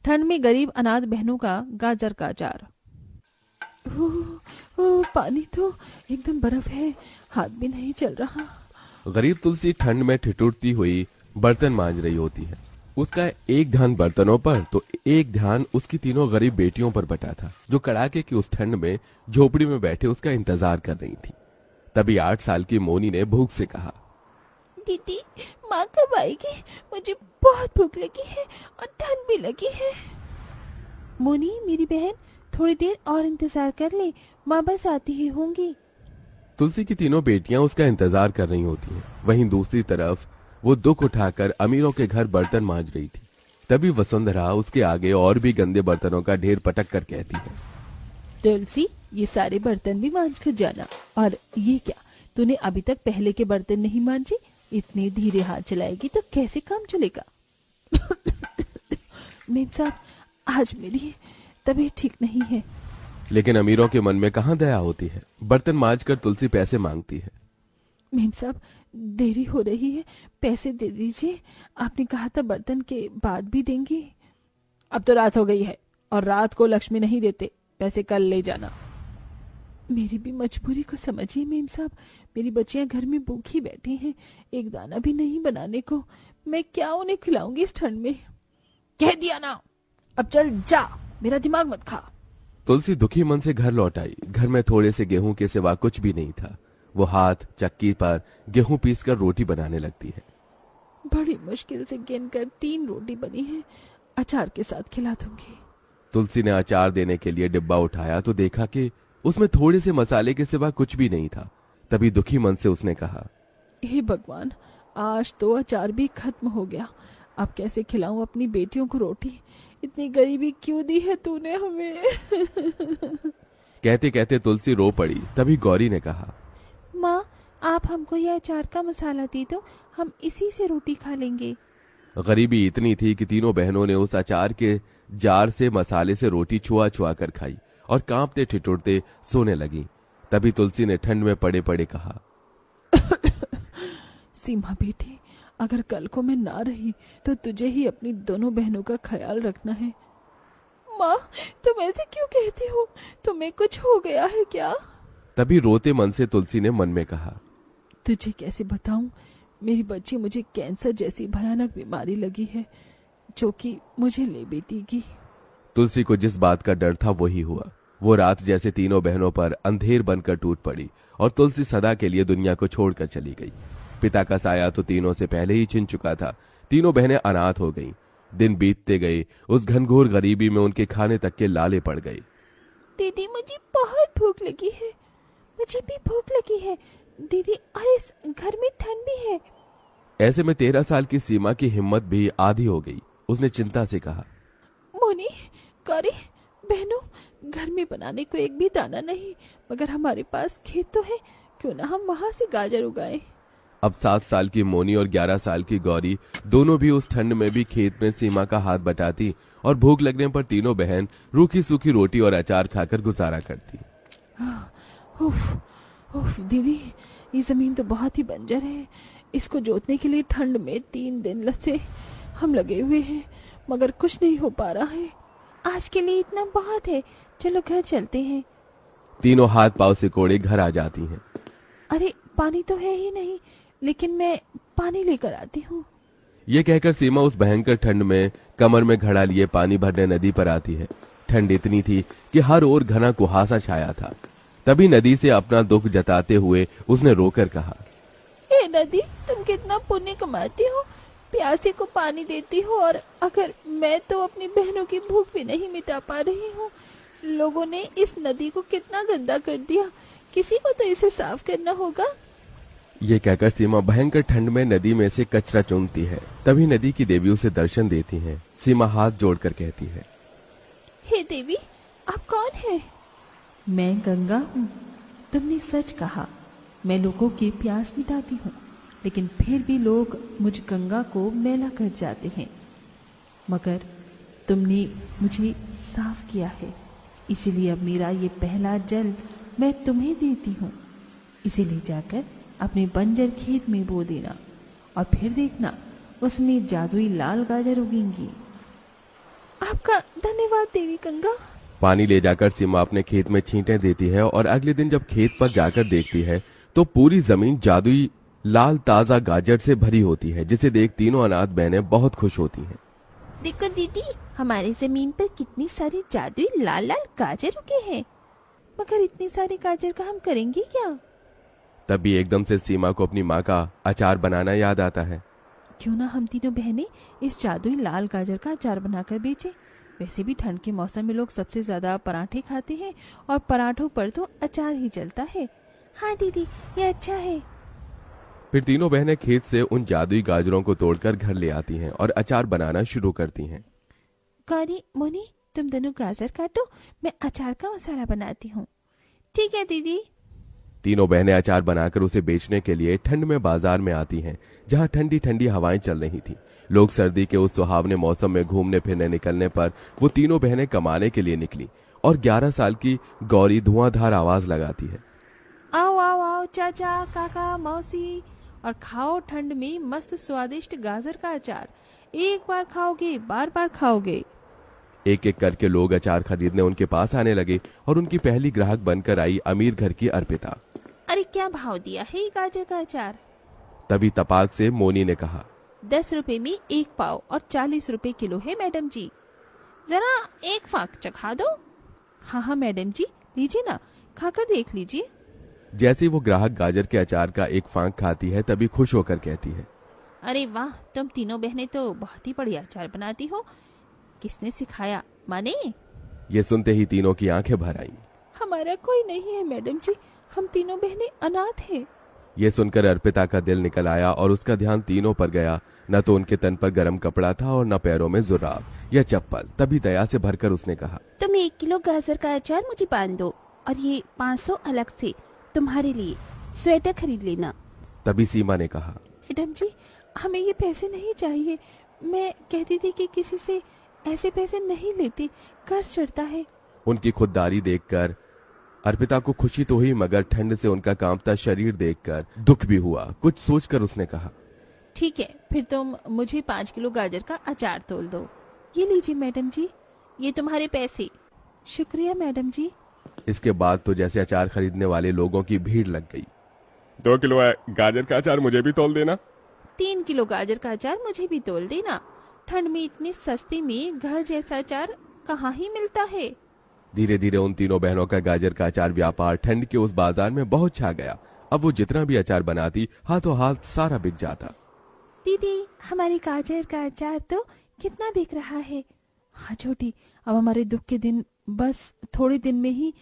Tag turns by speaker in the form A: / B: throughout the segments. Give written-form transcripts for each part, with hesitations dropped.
A: ठंड में गरीब अनाथ बहनों का गाजर का अचार। पानी तो एकदम बर्फ है, हाथ भी नहीं चल रहा।
B: गरीब तुलसी ठंड में ठिठुरती हुई बर्तन मांज रही होती है। उसका एक ध्यान बर्तनों पर तो एक ध्यान उसकी तीनों गरीब बेटियों पर बटा था, जो कड़ाके की उस ठंड में झोपड़ी में बैठे उसका इंतजार कर रही थी। तभी 8 साल की मोनी ने भूख से कहा,
A: दीदी, माँ कब आएगी? मुझे बहुत भूख लगी है और ठंड भी लगी है। मोनी मेरी बहन, थोड़ी देर और इंतजार कर ले, माँ बस आती ही होंगी।
B: तुलसी की तीनों बेटियां उसका इंतजार कर रही होती हैं। वहीं दूसरी तरफ वो दुख उठाकर अमीरों के घर बर्तन मांज रही थी। तभी वसुंधरा उसके आगे और भी गंदे बर्तनों का ढेर पटक कर कहती है,
A: तुलसी, ये सारे बर्तन भी मांज कर जाना। और ये क्या, तूने अभी तक पहले के बर्तन नहीं मांजे? इतने धीरे हाथ चलाएगी तो कैसे काम चलेगा? मेम साहब, आज मेरी तबीयत ठीक नहीं है।
B: लेकिन अमीरों के मन में कहाँ दया होती है। बर्तन मांज कर तुलसी पैसे मांगती है।
A: मेम साहब, देरी हो रही है, पैसे दे दीजिए। आपने कहा था बर्तन के बाद भी देंगे। अब तो रात हो गई है और रात को लक्ष्मी नहीं देते, पैसे कल ले जाना। मेरी भी मजबूरी को समझिए मेम साहब, मेरी बच्चियां घर में भूखी बैठी हैं, एक दाना भी नहीं बनाने को। मैं क्या उन्हें खिलाऊंगी इस ठंड में? कह दिया ना, अब चल जा, मेरा दिमाग मत खा।
B: तुलसी दुखी मन से घर लौट आई। घर में थोड़े से गेहूं के सिवा कुछ भी नहीं था। वो हाथ चक्की पर गेहूं पीसकर रोटी बनाने लगती है।
A: बड़ी मुश्किल से गिनकर 3 रोटी बनी है, अचार के साथ खिला दूंगी।
B: तुलसी ने अचार देने के लिए डिब्बा उठाया तो देखा कि उसमें थोड़े से मसाले के सिवा कुछ भी नहीं था। तभी दुखी मन से उसने कहा,
A: हे भगवान, आज तो अचार भी खत्म हो गया। अब कैसे खिलाऊं अपनी बेटियों को रोटी? इतनी गरीबी क्यों दी है तूने हमें?
B: कहते कहते तुलसी रो पड़ी। तभी गौरी ने कहा,
A: माँ, आप हमको यह अचार का मसाला दे दो, हम इसी से रोटी खा लेंगे।
B: गरीबी इतनी थी कि तीनों बहनों ने उस अचार के जार से मसाले से रोटी छुआ छुआ कर खाई और कांपते ठिठुरते सोने लगी। तभी तुलसी ने ठंड में पड़े पड़े कहा,
A: सीमा बेटी, अगर कल को मैं ना रही तो तुझे ही अपनी दोनों बहनों का ख्याल रखना है। माँ, तुम ऐसे क्यों कहती हो? तुम्हें कुछ हो गया है क्या?
B: तभी रोते मन से तुलसी ने मन में कहा,
A: तुझे कैसे बताऊं, मेरी बच्ची, मुझे कैंसर जैसी भयानक बीमारी लगी है जो कि मुझे ले बीतेगी।
B: तुलसी को जिस बात का डर था वही हुआ। वो रात जैसे तीनों बहनों पर अंधेर बनकर टूट पड़ी और तुलसी सदा के लिए दुनिया को छोड़कर चली गई। पिता का साया तो तीनों से पहले ही छिन चुका था। तीनों बहनें अनाथ हो गईं। दिन बीतते गए, उस घनघोर गरीबी में उनके खाने तक के लाले पड़ गए।
A: दीदी, मुझे बहुत भूख लगी है। मुझे भी भूख लगी है दीदी, और इस घर में ठंड भी है।
B: ऐसे में 13 साल की सीमा की हिम्मत भी आधी हो गई। उसने चिंता से कहा,
A: मोनी, गौरी, बहनों, घर में बनाने को एक भी दाना नहीं, मगर हमारे पास खेत तो है, क्यों ना हम वहां से गाजर उगाएं।
B: अब 7 साल की मोनी और 11 साल की गौरी दोनों भी उस ठंड में भी खेत में सीमा का हाथ बटाती और भूख लगने पर तीनों बहन रूखी सूखी रोटी और अचार खाकर गुजारा करती।
A: उफ, दीदी, ये जमीन तो बहुत ही बंजर है। इसको जोतने के लिए ठंड में 3 दिन से हम लगे हुए हैं, मगर कुछ नहीं हो पा रहा है। आज के लिए इतना बहुत है, चलो घर चलते हैं।
B: तीनों हाथ पांव सिकोड़े घर आ जाती हैं।
A: अरे, पानी तो है ही नहीं, लेकिन मैं पानी लेकर आती हूँ।
B: ये कहकर सीमा उस भयंकर ठंड में कमर में घड़ा लिए पानी भरने नदी पर आती है। ठंड इतनी थी कि हर ओर घना कुहासा छाया था। तभी नदी से अपना दुख जताते हुए उसने रोकर कहा,
A: हे नदी, तुम कितना पुण्य कमाती हो, प्यासे को पानी देती हो, और अगर मैं तो अपनी बहनों की भूख भी नहीं मिटा पा रही हूँ। लोगों ने इस नदी को कितना गंदा कर दिया, किसी को तो इसे साफ करना होगा।
B: ये कहकर सीमा भयंकर ठंड में नदी में से कचरा चूमती है। तभी नदी की देवी उसे दर्शन देती हैं। सीमा हाथ जोड़कर कहती है,
A: हे देवी, आप कौन हैं? मैं गंगा हूँ। तुमने सच कहा, मैं लोगों की प्यास मिटाती हूँ, लेकिन फिर भी लोग मुझ गंगा को मैला कर जाते हैं। मगर तुमने मुझे साफ किया है, इसीलिए अब मेरा ये पहला जल मैं तुम्हें देती हूँ। इसे ले जाकर अपने बंजर खेत में बो देना, और फिर देखना उसमें जादुई लाल गाजर उगेंगी। आपका धन्यवाद देवी गंगा।
B: पानी ले जाकर सीमा अपने खेत में छींटे देती है और अगले दिन जब खेत पर जाकर देखती है तो पूरी जमीन जादुई लाल ताजा गाजर से भरी होती है, जिसे देख तीनों अनाथ बहनें बहुत खुश होती हैं।
A: देखो दीदी, हमारी जमीन पर कितनी सारी जादुई लाल लाल गाजर उगे हैं, मगर इतनी सारी गाजर का हम करेंगे क्या?
B: तभी एकदम से सीमा को अपनी माँ का अचार बनाना याद आता है।
A: क्यों ना हम तीनों बहनें इस जादुई लाल गाजर का अचार बनाकर बेचें। वैसे भी ठंड के मौसम में लोग सबसे ज्यादा पराठे खाते हैं और पराठों पर तो अचार ही चलता है। हाँ दीदी, ये अच्छा है।
B: फिर तीनों बहनें खेत से उन जादुई गाजरों को तोड़कर घर ले आती हैं और अचार बनाना शुरू करती हैं।
A: गौरी, मोनी, तुम दोनों गाजर काटो, मैं अचार का मसाला बनाती हूँ। ठीक है दीदी।
B: तीनों बहनें अचार बनाकर उसे बेचने के लिए ठंड में बाजार में आती हैं, जहां ठंडी ठंडी हवाएं चल रही थी। लोग सर्दी के उस सुहावने मौसम में घूमने फिरने निकलने पर वो तीनों बहनें कमाने के लिए निकली और 11 साल की गौरी धुआंधार आवाज लगाती है।
A: आओ आओ आओ चाचा, काका, मौसी, और खाओ ठंड में मस्त स्वादिष्ट गाजर का अचार। एक बार खाओगे बार बार खाओगे।
B: एक एक करके लोग अचार खरीदने उनके पास आने लगे और उनकी पहली ग्राहक बनकर आई अमीर घर की अर्पिता।
A: अरे क्या भाव दिया है ये गाजर का अचार?
B: तभी तपाक से मोनी ने कहा,
A: 10 रुपए में 1 पाव और 40 रुपए किलो है मैडम जी। जरा एक फाक चखा दो। हाँ हाँ मैडम जी, लीजिए ना, खाकर देख लीजिए।
B: जैसे ही वो ग्राहक गाजर के अचार का एक फांक खाती है तभी खुश होकर कहती है,
A: अरे वाह, तुम तीनों बहनें तो बहुत ही बढ़िया अचार बनाती हो। किसने सिखाया? माने?
B: ये सुनते ही तीनों की आंखें भर आईं।
A: हमारा कोई नहीं है मैडम जी, हम तीनों बहनें अनाथ हैं।
B: ये सुनकर अर्पिता का दिल निकल आया और उसका ध्यान तीनों पर गया। न तो उनके तन पर गर्म कपड़ा था और न पैरों में जुराब या चप्पल। तभी दया से भरकर उसने कहा,
A: तुम 1 किलो गाजर का अचार मुझे बांध दो और ये 500 अलग से तुम्हारे लिए स्वेटर खरीद लेना।
B: तभी सीमा ने कहा,
A: मैडम जी, हमें ये पैसे नहीं चाहिए। मैं कहती थी कि किसी से ऐसे पैसे नहीं लेती, कर्ज चढ़ता है।
B: उनकी खुददारी देखकर अर्पिता को खुशी तो हुई, मगर ठंड से उनका कांपता शरीर देखकर दुख भी हुआ। कुछ सोचकर उसने कहा,
A: ठीक है, फिर तुम मुझे 5 किलो गाजर का अचार तोल दो। ये लीजिए मैडम जी, ये तुम्हारे पैसे। शुक्रिया मैडम जी।
B: इसके बाद तो जैसे अचार खरीदने वाले लोगों की भीड़ लग गई। 2 किलो गाजर का अचार मुझे भी तोल देना।
A: 3 किलो गाजर का अचार मुझे भी तोल देना। ठंड में इतनी सस्ते में घर जैसा अचार कहाँ ही मिलता है।
B: धीरे धीरे उन तीनों बहनों का गाजर का अचार व्यापार ठंड के उस बाजार में बहुत छा गया। अब वो जितना भी अचार बनाती, हाथों हाथ सारा बिक जाता।
A: दीदी, हमारी गाजर का अचार तो कितना बिक रहा है। हाँ छोटी, अब हमारे दुख के दिन बस थोड़े दिन में ही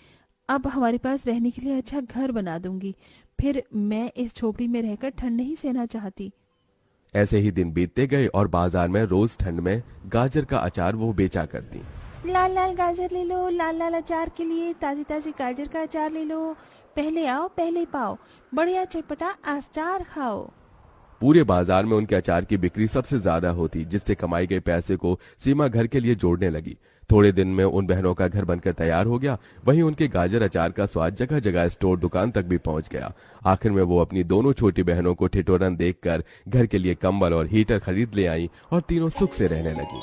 A: अब हमारे पास रहने के लिए अच्छा घर बना दूंगी। फिर मैं इस झोपड़ी में रहकर ठंड नहीं सहना चाहती।
B: ऐसे ही दिन बीतते गए और बाजार में रोज ठंड में गाजर का अचार वो बेचा करती।
A: लाल लाल गाजर ले लो, लाल लाल अचार के लिए ताजी ताजी गाजर का अचार ले लो। पहले आओ पहले पाओ, बढ़िया चटपटा अचार खाओ।
B: पूरे बाजार में उनके अचार की बिक्री सबसे ज्यादा होती, जिससे कमाई गए पैसे को सीमा घर के लिए जोड़ने लगी। थोड़े दिन में उन बहनों का घर बनकर तैयार हो गया। वहीं उनके गाजर अचार का स्वाद जगह जगह स्टोर दुकान तक भी पहुंच गया। आखिर में वो अपनी दोनों छोटी बहनों को ठिठुरन देखकर घर के लिए कंबल और हीटर खरीद ले आई और तीनों सुख से रहने लगी।